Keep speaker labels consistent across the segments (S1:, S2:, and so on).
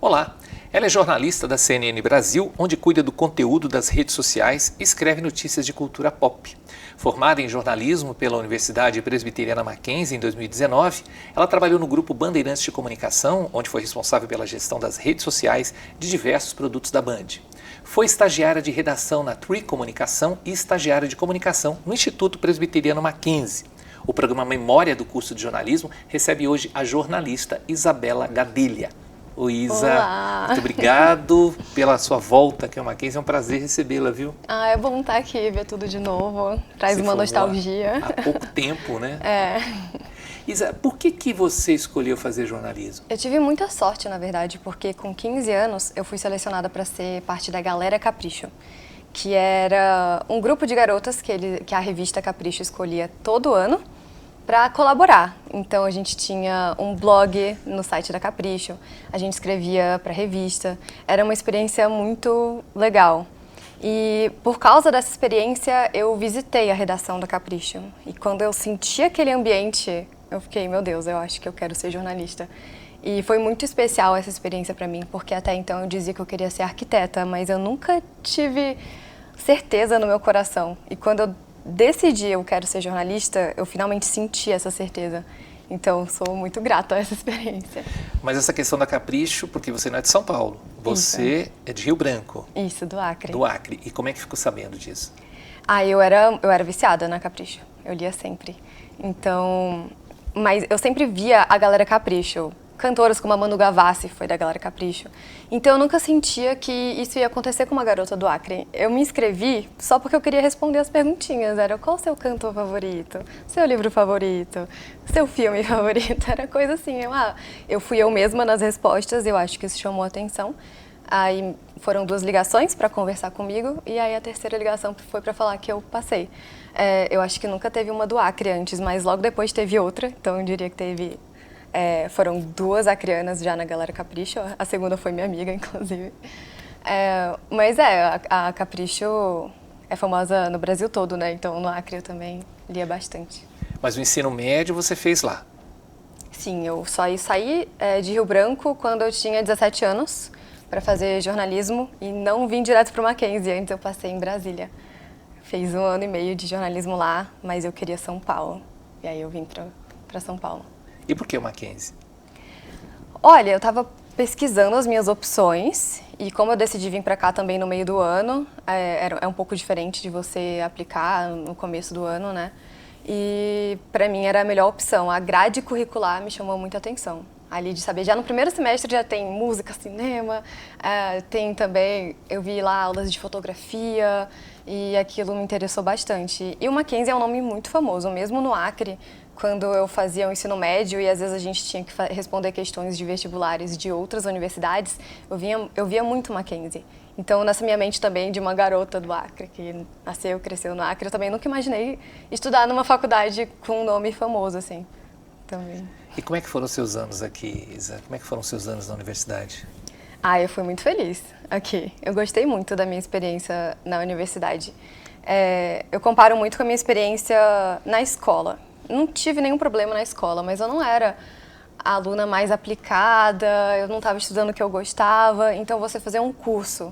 S1: Olá, ela é jornalista da CNN Brasil, onde cuida do conteúdo das redes sociais e escreve notícias de cultura pop. Formada em jornalismo pela Universidade Presbiteriana Mackenzie em 2019, ela trabalhou no grupo Bandeirantes de Comunicação, onde foi responsável pela gestão das redes sociais de diversos produtos da Band. Foi estagiária de redação na Tree Comunicação e estagiária de comunicação no Instituto Presbiteriano Mackenzie. O programa Memória do curso de jornalismo recebe hoje a jornalista Isabela Gadelha. Oi, Isa.
S2: Olá.
S1: Muito obrigado pela sua volta aqui ao Mackenzie. É um prazer recebê-la, viu?
S2: É bom estar aqui, ver tudo de novo. Traz
S1: Você
S2: uma nostalgia.
S1: Há pouco tempo, né?
S2: É.
S1: Isa, por que você escolheu fazer jornalismo?
S2: Eu tive muita sorte, na verdade, porque com 15 anos eu fui selecionada para ser parte da Galera Capricho, que era um grupo de garotas que a revista Capricho escolhia todo ano para colaborar. Então a gente tinha um blog no site da Capricho, a gente escrevia para a revista. Era uma experiência muito legal. E por causa dessa experiência eu visitei a redação da Capricho. E quando eu senti aquele ambiente, eu fiquei, meu Deus, eu acho que eu quero ser jornalista. E foi muito especial essa experiência para mim, porque até então eu dizia que eu queria ser arquiteta, mas eu nunca tive certeza no meu coração. E quando eu decidi eu quero ser jornalista, eu finalmente senti essa certeza. Então, sou muito grata a essa experiência.
S1: Mas essa questão da Capricho, porque você não é de São Paulo, você é de Rio Branco.
S2: Isso, do Acre.
S1: Do Acre. E como é que ficou sabendo disso?
S2: Eu era viciada na Capricho. Eu lia sempre. Então, mas eu sempre via a Galera Capricho. Cantoras como a Manu Gavassi foi da Galera Capricho. Então eu nunca sentia que isso ia acontecer com uma garota do Acre. Eu me inscrevi só porque eu queria responder as perguntinhas. Era qual o seu cantor favorito? Seu livro favorito? Seu filme favorito? Era coisa assim. Eu fui eu mesma nas respostas, eu acho que isso chamou a atenção. Aí foram 2 ligações para conversar comigo e aí a terceira ligação foi para falar que eu passei. Eu acho que nunca teve uma do Acre antes, mas logo depois teve outra. Então eu diria que foram 2 acreanas já na Galera Capricho, a segunda foi minha amiga, inclusive. A Capricho é famosa no Brasil todo, né? Então no Acre eu também lia bastante.
S1: Mas o ensino médio você fez lá?
S2: Sim, eu saí de Rio Branco quando eu tinha 17 anos para fazer jornalismo e não vim direto para o Mackenzie, antes eu passei em Brasília. Fiz 1 ano e meio de jornalismo lá, mas eu queria São Paulo, e aí eu vim para São Paulo.
S1: E por que o Mackenzie?
S2: Olha, eu estava pesquisando as minhas opções e como eu decidi vir para cá também no meio do ano, é um pouco diferente de você aplicar no começo do ano, né? E para mim era a melhor opção. A grade curricular me chamou muita atenção. Ali de saber, já no primeiro semestre já tem música, cinema, tem também, eu vi lá aulas de fotografia e aquilo me interessou bastante. E o Mackenzie é um nome muito famoso, mesmo no Acre, quando eu fazia o ensino médio e às vezes a gente tinha que responder questões de vestibulares de outras universidades, eu via muito Mackenzie. Então, nessa minha mente também, de uma garota do Acre, que nasceu e cresceu no Acre, eu também nunca imaginei estudar numa faculdade com um nome famoso, assim, também.
S1: E como é que foram os seus anos aqui, Isa? Como é que foram os seus anos na universidade?
S2: Eu fui muito feliz aqui. Eu gostei muito da minha experiência na universidade. Eu comparo muito com a minha experiência na escola. Não tive nenhum problema na escola, mas eu não era a aluna mais aplicada, eu não estava estudando o que eu gostava. Então, você fazer um curso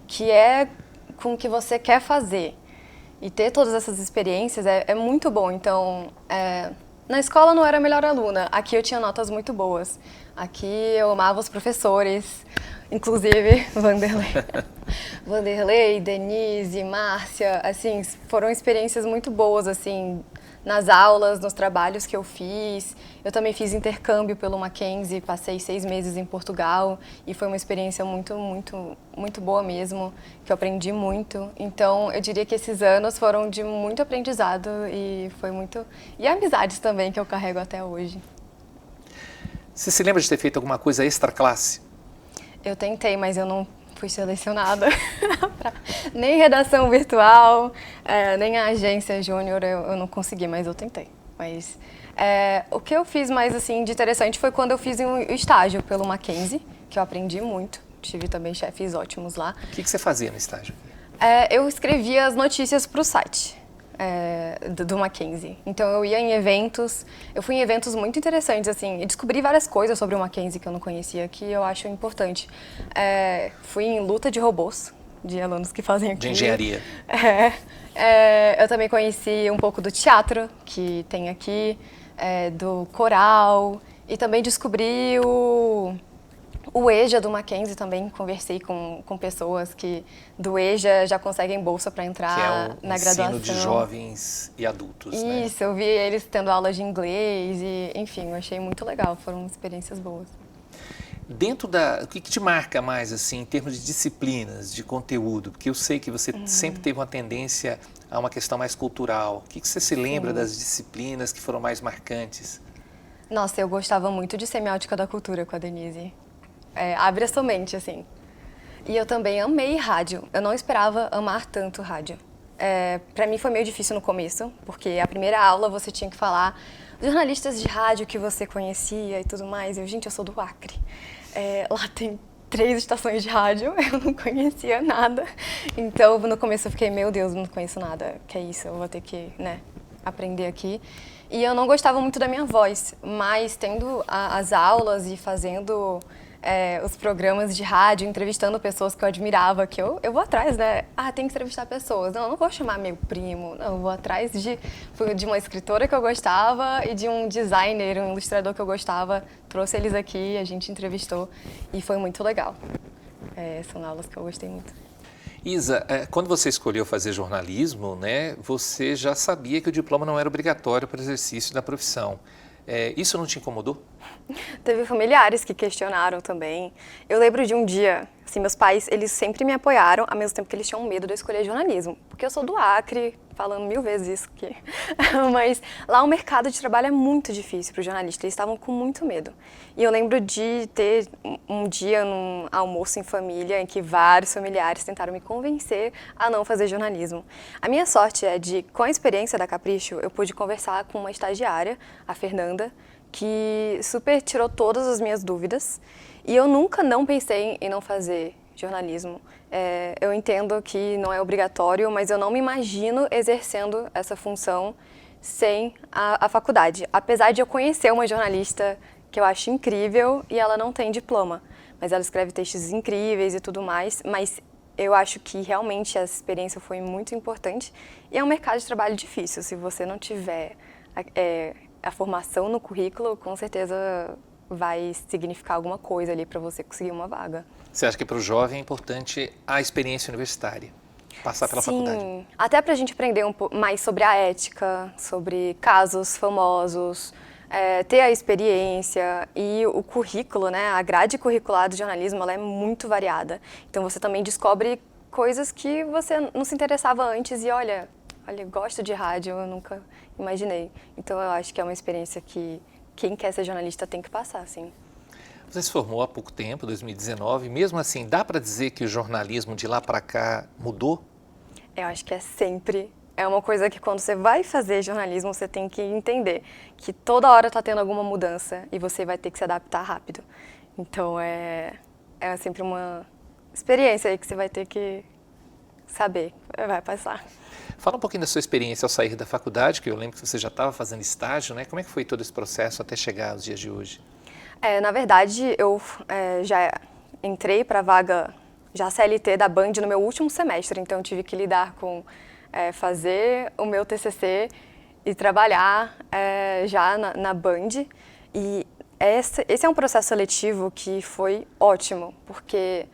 S2: que é com o que você quer fazer e ter todas essas experiências é muito bom. Então, na escola eu não era a melhor aluna, aqui eu tinha notas muito boas. Aqui eu amava os professores, inclusive Vanderlei, Denise, Márcia, assim, foram experiências muito boas, assim, nas aulas, nos trabalhos que eu fiz. Eu também fiz intercâmbio pelo Mackenzie, passei 6 meses em Portugal e foi uma experiência muito, muito, muito boa mesmo, que eu aprendi muito. Então, eu diria que esses anos foram de muito aprendizado e foi muito... E amizades também que eu carrego até hoje.
S1: Você se lembra de ter feito alguma coisa extra classe?
S2: Eu tentei, mas eu não fui selecionada. Nem redação virtual, nem a agência júnior eu não consegui, mas eu tentei. Mas o que eu fiz mais assim, de interessante foi quando eu fiz um estágio pelo Mackenzie, que eu aprendi muito. Tive também chefes ótimos lá.
S1: O que você fazia no estágio?
S2: Eu escrevia as notícias para o site. do Mackenzie. Então eu ia em eventos, eu fui em eventos muito interessantes, assim, e descobri várias coisas sobre o Mackenzie que eu não conhecia, que eu acho importante. Fui em luta de robôs, de alunos que fazem aqui.
S1: De engenharia.
S2: Eu também conheci um pouco do teatro, que tem aqui, do coral, e também descobri o EJA do Mackenzie também. Conversei com pessoas que do EJA já conseguem bolsa para entrar na graduação.
S1: Que é o ensino de jovens e adultos, né?
S2: Isso, eu vi eles tendo aulas de inglês e, enfim, eu achei muito legal, foram experiências boas.
S1: Dentro o que te marca mais, assim, em termos de disciplinas, de conteúdo? Porque eu sei que você sempre teve uma tendência a uma questão mais cultural. O que você se lembra das disciplinas que foram mais marcantes?
S2: Nossa, eu gostava muito de semiótica da cultura com a Denise. Abre a sua mente, assim. E eu também amei rádio. Eu não esperava amar tanto rádio. Para mim foi meio difícil no começo, porque a primeira aula você tinha que falar jornalistas de rádio que você conhecia e tudo mais. Eu sou do Acre. Lá tem 3 estações de rádio, eu não conhecia nada. Então, no começo eu fiquei, meu Deus, não conheço nada. Que é isso, eu vou ter que, aprender aqui. E eu não gostava muito da minha voz, mas tendo as aulas e fazendo os programas de rádio, entrevistando pessoas que eu admirava, que eu vou atrás, né? Tem que entrevistar pessoas. Não vou chamar meu primo, não, eu vou atrás de uma escritora que eu gostava e de um designer, um ilustrador que eu gostava. Trouxe eles aqui, a gente entrevistou e foi muito legal. São aulas que eu gostei muito.
S1: Isa, quando você escolheu fazer jornalismo, né, você já sabia que o diploma não era obrigatório para o exercício da profissão. Isso não te incomodou?
S2: Teve familiares que questionaram também. Eu lembro de um dia, assim, meus pais, eles sempre me apoiaram, ao mesmo tempo que eles tinham medo de eu escolher jornalismo. Porque eu sou do Acre, falando 1000 vezes isso aqui. Mas lá o mercado de trabalho é muito difícil para o jornalista, eles estavam com muito medo. E eu lembro de ter um dia num almoço em família em que vários familiares tentaram me convencer a não fazer jornalismo. A minha sorte é de, com a experiência da Capricho, eu pude conversar com uma estagiária, a Fernanda, que super tirou todas as minhas dúvidas. E eu nunca não pensei em não fazer jornalismo. Eu entendo que não é obrigatório, mas eu não me imagino exercendo essa função sem a faculdade. Apesar de eu conhecer uma jornalista que eu acho incrível e ela não tem diploma, mas ela escreve textos incríveis e tudo mais, mas eu acho que realmente essa experiência foi muito importante e é um mercado de trabalho difícil. Se você não tiver a formação no currículo, com certeza vai significar alguma coisa ali para você conseguir uma vaga.
S1: Você acha que para o jovem é importante a experiência universitária, passar pela faculdade?
S2: Sim, até para a gente aprender um pouco mais sobre a ética, sobre casos famosos, ter a experiência e o currículo, né? A grade curricular do jornalismo, ela é muito variada. Então você também descobre coisas que você não se interessava antes e olha, gosto de rádio, eu nunca imaginei. Então eu acho que é uma experiência que quem quer ser jornalista tem que passar, sim.
S1: Você se formou há pouco tempo, 2019. Mesmo assim, dá para dizer que o jornalismo de lá para cá mudou?
S2: Eu acho que sempre. É uma coisa que quando você vai fazer jornalismo, você tem que entender que toda hora está tendo alguma mudança e você vai ter que se adaptar rápido. Então é sempre uma experiência aí que você vai ter que saber, vai passar.
S1: Fala um pouquinho da sua experiência ao sair da faculdade, que eu lembro que você já estava fazendo estágio, né? Como é que foi todo esse processo até chegar aos dias de hoje?
S2: Na verdade, eu já entrei para a vaga já CLT da Band no meu último semestre, então eu tive que lidar com fazer o meu TCC e trabalhar já na Band. E esse é um processo seletivo que foi ótimo, porque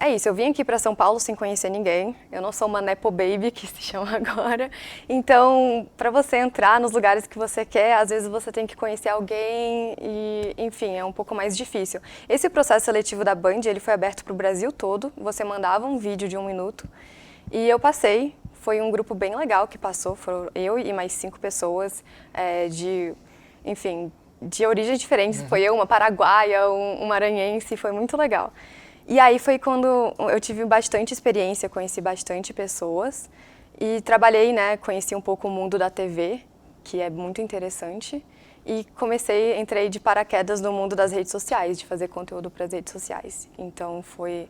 S2: é isso, eu vim aqui para São Paulo sem conhecer ninguém, eu não sou uma nepo baby, que se chama agora, então para você entrar nos lugares que você quer, às vezes você tem que conhecer alguém e, enfim, é um pouco mais difícil. Esse processo seletivo da Band, ele foi aberto para o Brasil todo, você mandava um vídeo de 1 minuto e eu passei, foi um grupo bem legal que passou, foram eu e mais 5 pessoas de origens diferentes, foi eu, uma paraguaia, um maranhense, foi muito legal. E aí foi quando eu tive bastante experiência, conheci bastante pessoas e trabalhei, né, conheci um pouco o mundo da TV, que é muito interessante, e entrei de paraquedas no mundo das redes sociais, de fazer conteúdo para as redes sociais. Então foi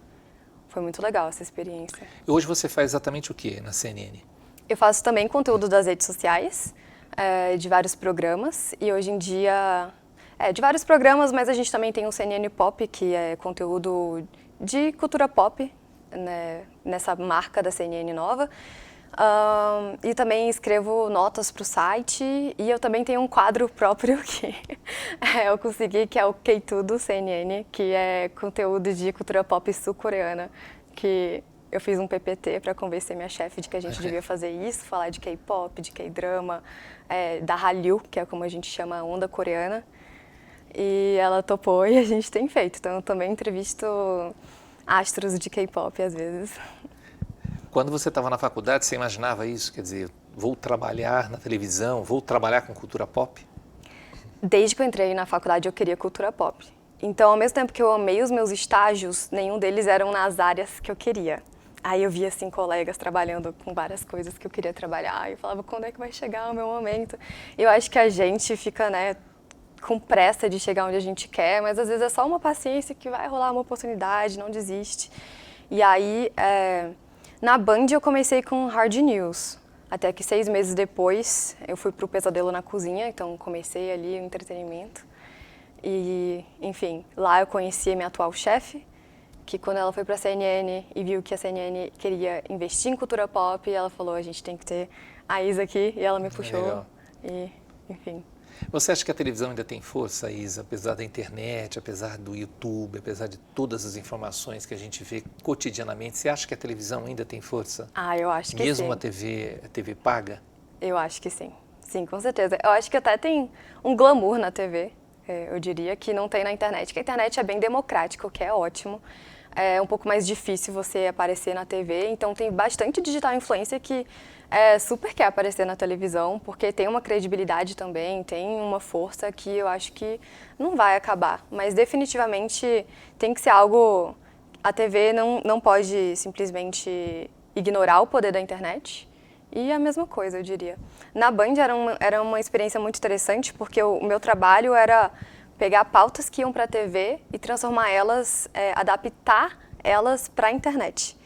S2: muito legal essa experiência.
S1: E hoje você faz exatamente o que na CNN?
S2: Eu faço também conteúdo das redes sociais, de vários programas, e hoje em dia, de vários programas, mas a gente também tem o CNN Pop, que é conteúdo de cultura pop, né, nessa marca da CNN nova. E também escrevo notas para o site, e eu também tenho um quadro próprio que eu consegui, que é o K-Tudo CNN, que é conteúdo de cultura pop sul-coreana, que eu fiz um PPT para convencer minha chefe de que a gente devia fazer isso, falar de K-pop, de K-drama, da Hallyu, que é como a gente chama a onda coreana. E ela topou e a gente tem feito. Então eu também entrevisto astros de K-pop às vezes.
S1: Quando você estava na faculdade, você imaginava isso? Quer dizer, vou trabalhar na televisão, vou trabalhar com cultura pop?
S2: Desde que eu entrei na faculdade eu queria cultura pop. Então, ao mesmo tempo que eu amei os meus estágios, nenhum deles eram nas áreas que eu queria. Aí eu via, assim, colegas trabalhando com várias coisas que eu queria trabalhar. E eu falava, quando é que vai chegar o meu momento? E eu acho que a gente fica, né, com pressa de chegar onde a gente quer, mas às vezes é só uma paciência que vai rolar uma oportunidade, não desiste. E aí, na Band eu comecei com Hard News. Até que 6 meses depois eu fui pro Pesadelo na Cozinha, então comecei ali o entretenimento. E, enfim, lá eu conheci a minha atual chefe, que quando ela foi para a CNN e viu que a CNN queria investir em cultura pop, ela falou, a gente tem que ter a Isa aqui, e ela me puxou.
S1: Legal.
S2: E, enfim.
S1: Você acha que a televisão ainda tem força, Isa, apesar da internet, apesar do YouTube, apesar de todas as informações que a gente vê cotidianamente? Você acha que a televisão ainda tem força?
S2: Eu acho que
S1: Mesmo
S2: sim.
S1: a TV paga?
S2: Eu acho que sim. Sim, com certeza. Eu acho que até tem um glamour na TV, eu diria, que não tem na internet. Que a internet é bem democrática, o que é ótimo. É um pouco mais difícil você aparecer na TV, então tem bastante digital influencer que super quer aparecer na televisão, porque tem uma credibilidade também, tem uma força que eu acho que não vai acabar. Mas definitivamente tem que ser algo... A TV não pode simplesmente ignorar o poder da internet. E a mesma coisa, eu diria. Na Band era uma experiência muito interessante, porque o meu trabalho era pegar pautas que iam para a TV e transformar elas, adaptar elas para a internet.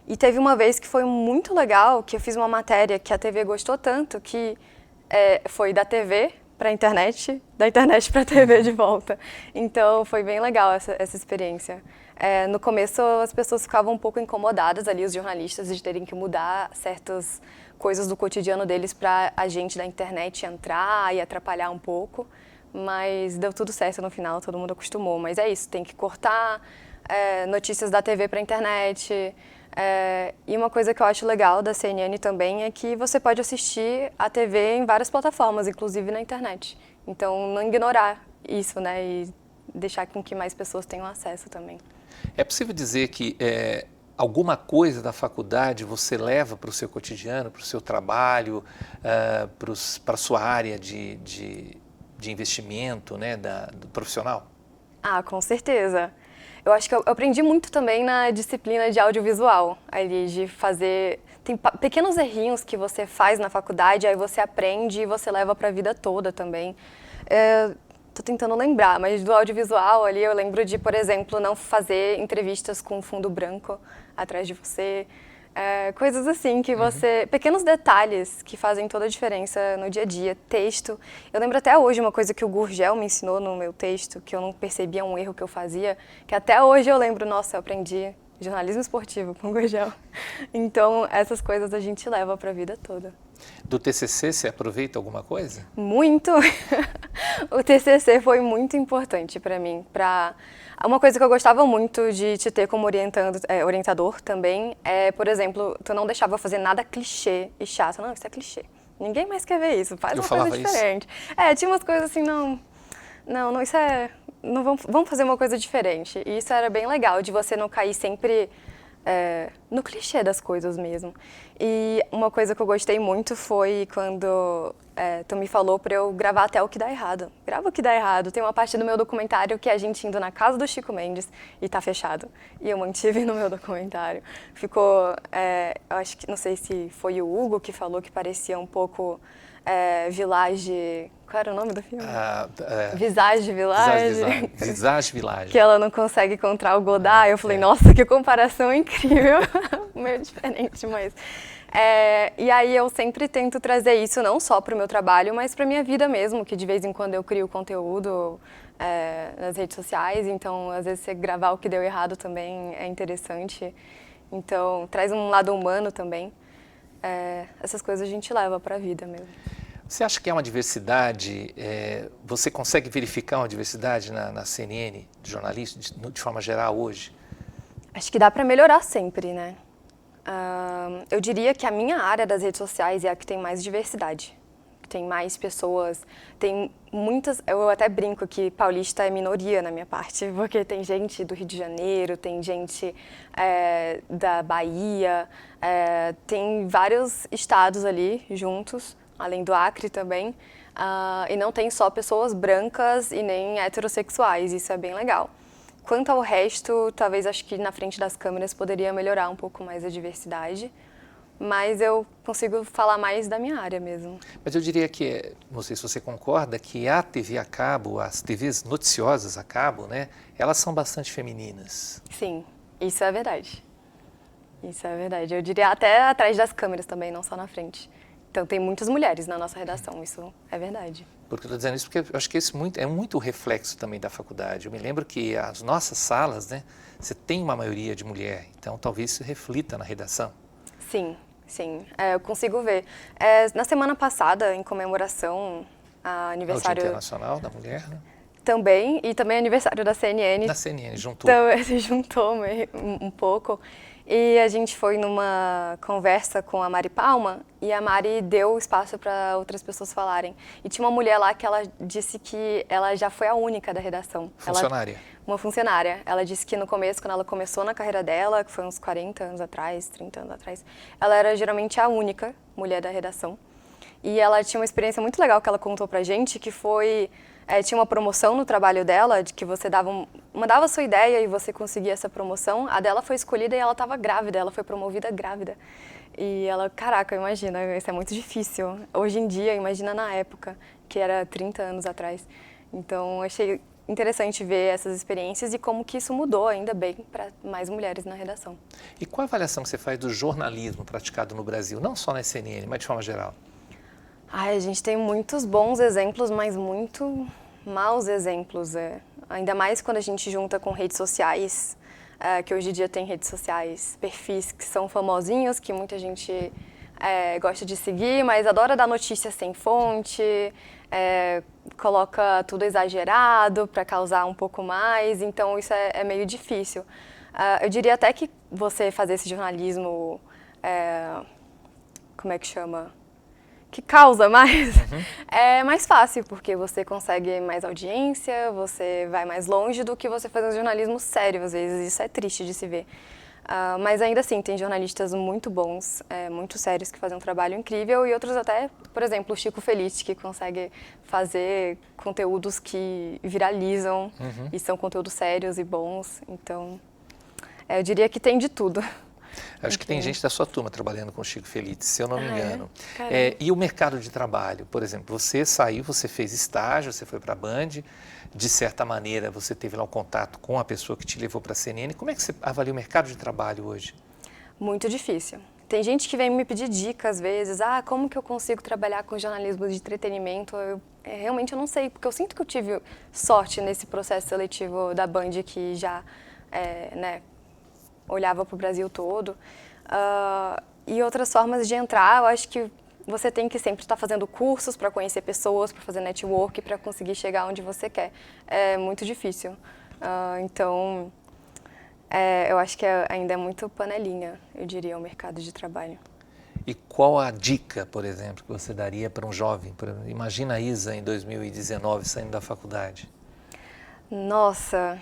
S2: E teve uma vez que foi muito legal, que eu fiz uma matéria que a TV gostou tanto, que foi da TV para a internet, da internet para a TV de volta. Então foi bem legal essa experiência. No começo as pessoas ficavam um pouco incomodadas ali, os jornalistas, de terem que mudar certas coisas do cotidiano deles para a gente da internet entrar e atrapalhar um pouco. Mas deu tudo certo no final, todo mundo acostumou. Mas é isso, tem que cortar notícias da TV para a internet. E uma coisa que eu acho legal da CNN também é que você pode assistir a TV em várias plataformas, inclusive na internet. Então, não ignorar isso, né? E deixar com que mais pessoas tenham acesso também.
S1: É possível dizer que alguma coisa da faculdade você leva para o seu cotidiano, para o seu trabalho, para a sua área de investimento, né, do profissional?
S2: Com certeza. Eu acho que eu aprendi muito também na disciplina de audiovisual, ali de fazer... Tem pequenos errinhos que você faz na faculdade, aí você aprende e você leva para a vida toda também. Tô tentando lembrar, mas do audiovisual ali eu lembro de, por exemplo, não fazer entrevistas com fundo branco atrás de você. Coisas assim que você... Pequenos detalhes que fazem toda a diferença no dia a dia. Texto. Eu lembro até hoje uma coisa que o Gurgel me ensinou no meu texto, que eu não percebia um erro que eu fazia, que até hoje eu lembro, nossa, eu aprendi jornalismo esportivo com o Gurgel. Então, essas coisas a gente leva para a vida toda.
S1: Do TCC, você aproveita alguma coisa?
S2: Muito! O TCC foi muito importante para mim. Uma coisa que eu gostava muito de te ter como orientador também é, por exemplo, tu não deixava eu fazer nada clichê e chato. Não, isso é clichê. Ninguém mais quer ver isso. Faz uma coisa diferente. Tinha umas coisas assim, não, isso é... Não, vamos fazer uma coisa diferente. E isso era bem legal, de você não cair sempre no clichê das coisas mesmo. E uma coisa que eu gostei muito foi quando tu me falou para eu gravar até o que dá errado. Grava o que dá errado. Tem uma parte do meu documentário que é a gente indo na casa do Chico Mendes e tá fechado. E eu mantive no meu documentário. Ficou, eu acho que, não sei se foi o Hugo que falou que parecia um pouco Village... Qual era o nome do filme? Visage Village.
S1: Visage Village.
S2: Que ela não consegue encontrar o Godard. Eu falei, nossa, que comparação incrível. Meio diferente, mas E aí eu sempre tento trazer isso não só para o meu trabalho, mas para minha vida mesmo, que de vez em quando eu crio conteúdo nas redes sociais, então às vezes você gravar o que deu errado também é interessante. Então traz um lado humano também. Essas coisas a gente leva para a vida mesmo.
S1: Você acha que é uma diversidade, você consegue verificar uma diversidade na CNN, de jornalismo, de forma geral hoje?
S2: Acho que dá para melhorar sempre, né? Eu diria que a minha área das redes sociais é a que tem mais diversidade. Tem mais pessoas, tem muitas... Eu até brinco que paulista é minoria na minha parte, porque tem gente do Rio de Janeiro, tem gente da Bahia, tem vários estados ali juntos, além do Acre também, e não tem só pessoas brancas e nem heterossexuais, isso é bem legal. Quanto ao resto, talvez acho que na frente das câmeras poderia melhorar um pouco mais a diversidade, mas eu consigo falar mais da minha área mesmo.
S1: Mas eu diria que, não sei se você concorda, que a TV a cabo, as TVs noticiosas a cabo, né, elas são bastante femininas.
S2: Sim, isso é verdade. Isso é verdade. Eu diria até atrás das câmeras também, não só na frente. Então tem muitas mulheres na nossa redação, isso é verdade.
S1: Porque eu estou dizendo isso porque eu acho que isso é muito reflexo também da faculdade. Eu me lembro que as nossas salas, né, você tem uma maioria de mulher, então talvez isso reflita na redação.
S2: Sim, sim, eu consigo ver. Na semana passada, em comemoração ao aniversário...
S1: Ao Dia Internacional da Mulher, né?
S2: Também, e também aniversário da CNN.
S1: Da CNN, juntou.
S2: Então, se juntou um pouco. E a gente foi numa conversa com a Mari Palma e a Mari deu espaço para outras pessoas falarem. E tinha uma mulher lá que ela disse que ela já foi a única da redação.
S1: Funcionária.
S2: Uma funcionária. Ela disse que no começo, quando ela começou na carreira dela, que foi uns 40 anos atrás, 30 anos atrás, ela era geralmente a única mulher da redação. E ela tinha uma experiência muito legal que ela contou pra gente, que foi... tinha uma promoção no trabalho dela, de que você mandava a sua ideia e você conseguia essa promoção. A dela foi escolhida e ela estava grávida, ela foi promovida grávida. E ela, caraca, imagina, isso é muito difícil. Hoje em dia, imagina na época, que era 30 anos atrás. Então, achei interessante ver essas experiências e como que isso mudou ainda bem para mais mulheres na redação.
S1: E qual a avaliação que você faz do jornalismo praticado no Brasil, não só na CNN, mas de forma geral?
S2: A gente tem muitos bons exemplos, mas muito maus exemplos. Ainda mais quando a gente junta com redes sociais, que hoje em dia tem redes sociais, perfis que são famosinhos, que muita gente gosta de seguir, mas adora dar notícias sem fonte, coloca tudo exagerado para causar um pouco mais, então isso é meio difícil. Eu diria até que você fazer esse jornalismo, como é que chama? Que causa mais, é mais fácil, porque você consegue mais audiência, você vai mais longe do que você fazer um jornalismo sério, às vezes isso é triste de se ver. Mas ainda assim, tem jornalistas muito bons, muito sérios, que fazem um trabalho incrível, e outros até, por exemplo, o Chico Felitti, que consegue fazer conteúdos que viralizam e são conteúdos sérios e bons, então eu diria que tem de tudo.
S1: Acho que tem gente da sua turma trabalhando com o Chico Felitti, se eu não me engano.
S2: É?
S1: E o mercado de trabalho, por exemplo, você saiu, você fez estágio, você foi para a Band, de certa maneira você teve lá um contato com a pessoa que te levou para a CNN. Como é que você avalia o mercado de trabalho hoje?
S2: Muito difícil. Tem gente que vem me pedir dicas às vezes, como que eu consigo trabalhar com jornalismo de entretenimento? Realmente eu não sei, porque eu sinto que eu tive sorte nesse processo seletivo da Band, que já, olhava para o Brasil todo. E outras formas de entrar, eu acho que você tem que sempre estar fazendo cursos para conhecer pessoas, para fazer network, para conseguir chegar onde você quer. É muito difícil. Então, eu acho que ainda é muito panelinha, eu diria, o mercado de trabalho.
S1: E qual a dica, por exemplo, que você daria para um jovem? Imagina a Isa em 2019 saindo da faculdade.
S2: Nossa...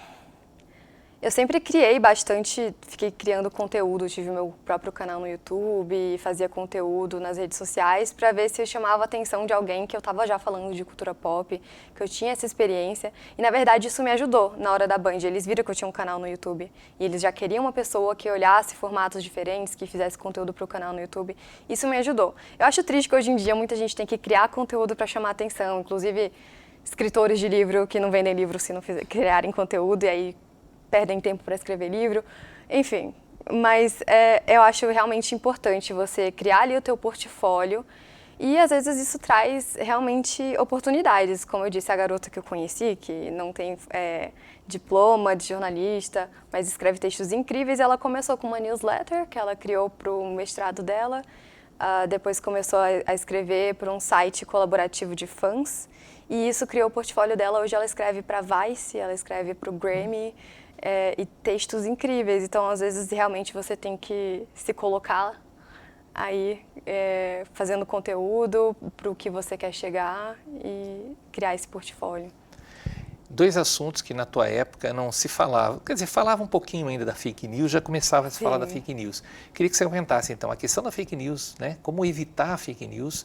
S2: Eu sempre criei bastante, fiquei criando conteúdo, tive meu próprio canal no YouTube, fazia conteúdo nas redes sociais para ver se eu chamava a atenção de alguém que eu estava já falando de cultura pop, que eu tinha essa experiência. E na verdade isso me ajudou na hora da Band, eles viram que eu tinha um canal no YouTube e eles já queriam uma pessoa que olhasse formatos diferentes, que fizesse conteúdo para o canal no YouTube. Isso me ajudou. Eu acho triste que hoje em dia muita gente tem que criar conteúdo para chamar a atenção, inclusive escritores de livro que não vendem livro se não criarem conteúdo e aí perdem tempo para escrever livro. Enfim, mas eu acho realmente importante você criar ali o teu portfólio e às vezes isso traz realmente oportunidades. Como eu disse, a garota que eu conheci, que não tem diploma de jornalista, mas escreve textos incríveis, ela começou com uma newsletter que ela criou para o mestrado dela, depois começou a escrever para um site colaborativo de fãs, e isso criou o portfólio dela. Hoje ela escreve para Vice, ela escreve para o Grammy, e textos incríveis. Então, às vezes, realmente você tem que se colocar aí fazendo conteúdo para o que você quer chegar e criar esse portfólio.
S1: Dois assuntos que na tua época não se falava, quer dizer, falava um pouquinho ainda da fake news, já começava a se falar da fake news. Queria que você comentasse então a questão da fake news, né? Como evitar a fake news,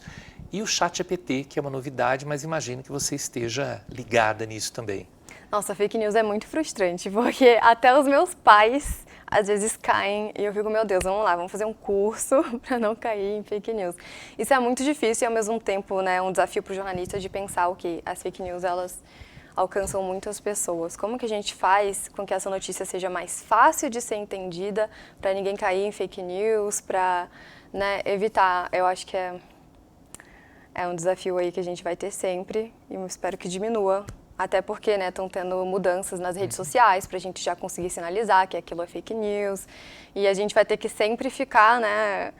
S1: e o ChatGPT, que é uma novidade, mas imagino que você esteja ligada nisso também.
S2: Nossa, fake news é muito frustrante, porque até os meus pais às vezes caem e eu fico, meu Deus, vamos lá, vamos fazer um curso para não cair em fake news. Isso é muito difícil e ao mesmo tempo, né, um desafio para o jornalista de pensar que as fake news, elas alcançam muitas pessoas. Como que a gente faz com que essa notícia seja mais fácil de ser entendida, para ninguém cair em fake news, para, né, evitar? Eu acho que é um desafio aí que a gente vai ter sempre e eu espero que diminua. Até porque, né, estão tendo mudanças nas redes sociais para a gente já conseguir sinalizar que aquilo é fake news. E a gente vai ter que sempre ficar, né,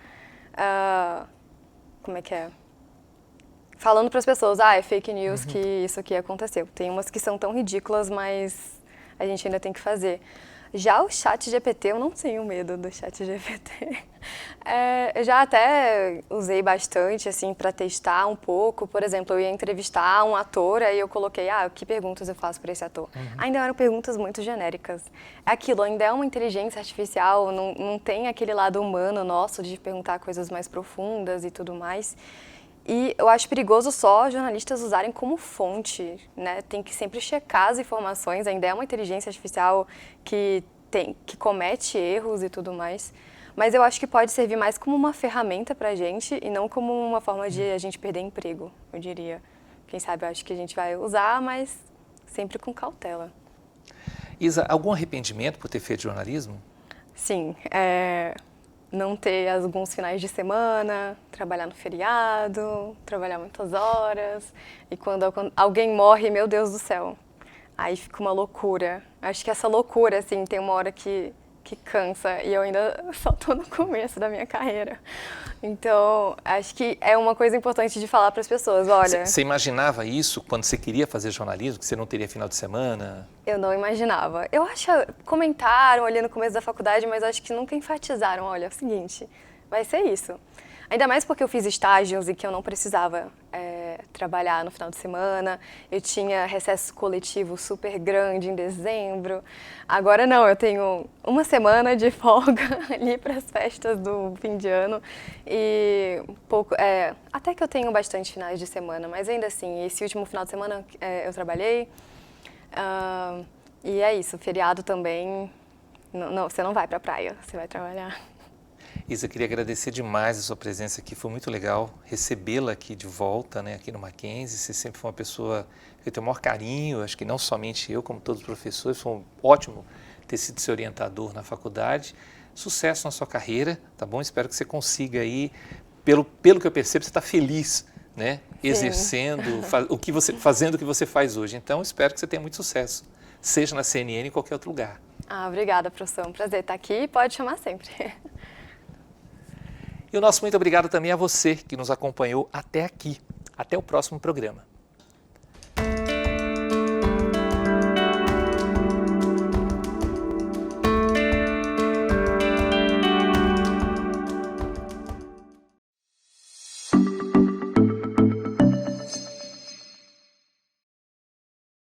S2: como é que é? Falando para as pessoas, é fake news que isso aqui aconteceu. Tem umas que são tão ridículas, mas a gente ainda tem que fazer. Já o ChatGPT, eu não tenho medo do ChatGPT. Eu já até usei bastante, assim, para testar um pouco. Por exemplo, eu ia entrevistar um ator, aí eu coloquei, que perguntas eu faço para esse ator? Ainda eram perguntas muito genéricas. Aquilo ainda é uma inteligência artificial, não tem aquele lado humano nosso de perguntar coisas mais profundas e tudo mais. E eu acho perigoso só jornalistas usarem como fonte, né? Tem que sempre checar as informações, ainda é uma inteligência artificial que comete erros e tudo mais. Mas eu acho que pode servir mais como uma ferramenta para a gente e não como uma forma de a gente perder emprego, eu diria. Quem sabe eu acho que a gente vai usar, mas sempre com cautela.
S1: Isa, algum arrependimento por ter feito jornalismo?
S2: Sim, não ter alguns finais de semana, trabalhar no feriado, trabalhar muitas horas. E quando alguém morre, meu Deus do céu, aí fica uma loucura. Acho que essa loucura, assim, tem uma hora que cansa e eu ainda só tô no começo da minha carreira. Então, acho que é uma coisa importante de falar para as pessoas, olha...
S1: Você imaginava isso quando você queria fazer jornalismo, que você não teria final de semana?
S2: Eu não imaginava. Eu acho que comentaram ali no começo da faculdade, mas acho que nunca enfatizaram, olha, é o seguinte, vai ser isso. Ainda mais porque eu fiz estágios e que eu não precisava trabalhar no final de semana. Eu tinha recesso coletivo super grande em dezembro. Agora não, eu tenho uma semana de folga ali para as festas do fim de ano. E até que eu tenho bastante finais de semana, mas ainda assim, esse último final de semana eu trabalhei. E é isso, feriado também. Não, você não vai para a praia, você vai trabalhar.
S1: Isa, eu queria agradecer demais a sua presença aqui, foi muito legal recebê-la aqui de volta, né, aqui no Mackenzie. Você sempre foi uma pessoa que eu tenho o maior carinho, acho que não somente eu, como todos os professores, foi ótimo ter sido seu orientador na faculdade. Sucesso na sua carreira, tá bom? Espero que você consiga aí, pelo que eu percebo, você está feliz, né, exercendo, fazendo o que você faz hoje. Então, espero que você tenha muito sucesso, seja na CNN ou em qualquer outro lugar.
S2: Obrigada, professor. É um prazer estar aqui e pode chamar sempre.
S1: E o nosso muito obrigado também a você que nos acompanhou até aqui. Até o próximo programa.